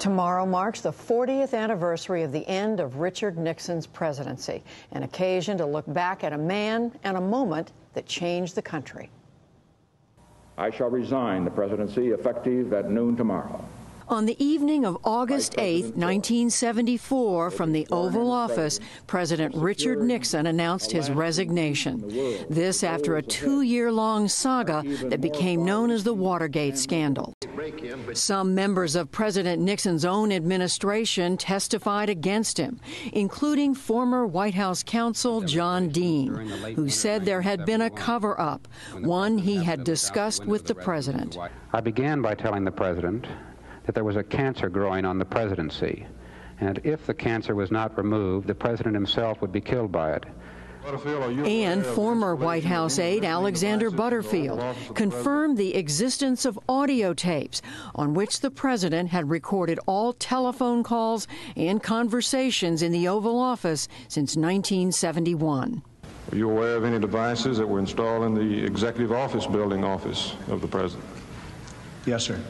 Tomorrow marks the 40th anniversary of the end of Richard Nixon's presidency, an occasion to look back at a man and a moment that changed the country. I shall resign the presidency effective at noon tomorrow. On the evening of August 8, 1974, from the Oval Office, President Richard Nixon announced his resignation. This after a 2-year-long saga that became known as the Watergate scandal. Some members of President Nixon's own administration testified against him, including former White House counsel John Dean, who said there had been a cover-up, one he had discussed with the president. I began by telling the president that there was a cancer growing on the presidency, and if the cancer was not removed, the president himself would be killed by it. And former White House aide Alexander Butterfield confirmed the existence of audio tapes on which the president had recorded all telephone calls and conversations in the Oval Office since 1971. Are you aware of any devices that were installed in the executive office building office of the president? Yes, sir.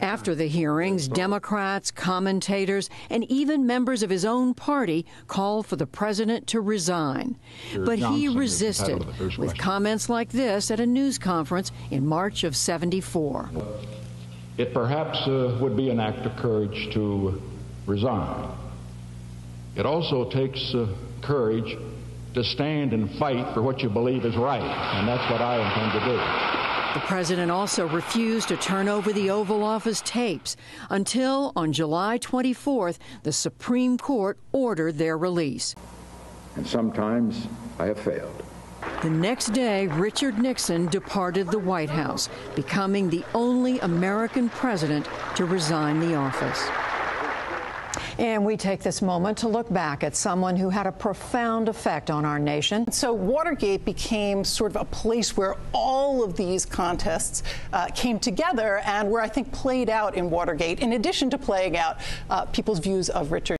After the hearings, Democrats, commentators, and even members of his own party called for the president to resign. But he resisted, with comments like this at a news conference in March of '74. It perhaps would be an act of courage to resign. It also takes courage to stand and fight for what you believe is right, and that's what I intend to do. The president also refused to turn over the Oval Office tapes until, on July 24th, the Supreme Court ordered their release. And sometimes I have failed. The next day, Richard Nixon departed the White House, becoming the only American president to resign the office. And we take this moment to look back at someone who had a profound effect on our nation. So Watergate became sort of a place where all of these contests came together and were, I think, played out in Watergate, in addition to playing out people's views of Richard.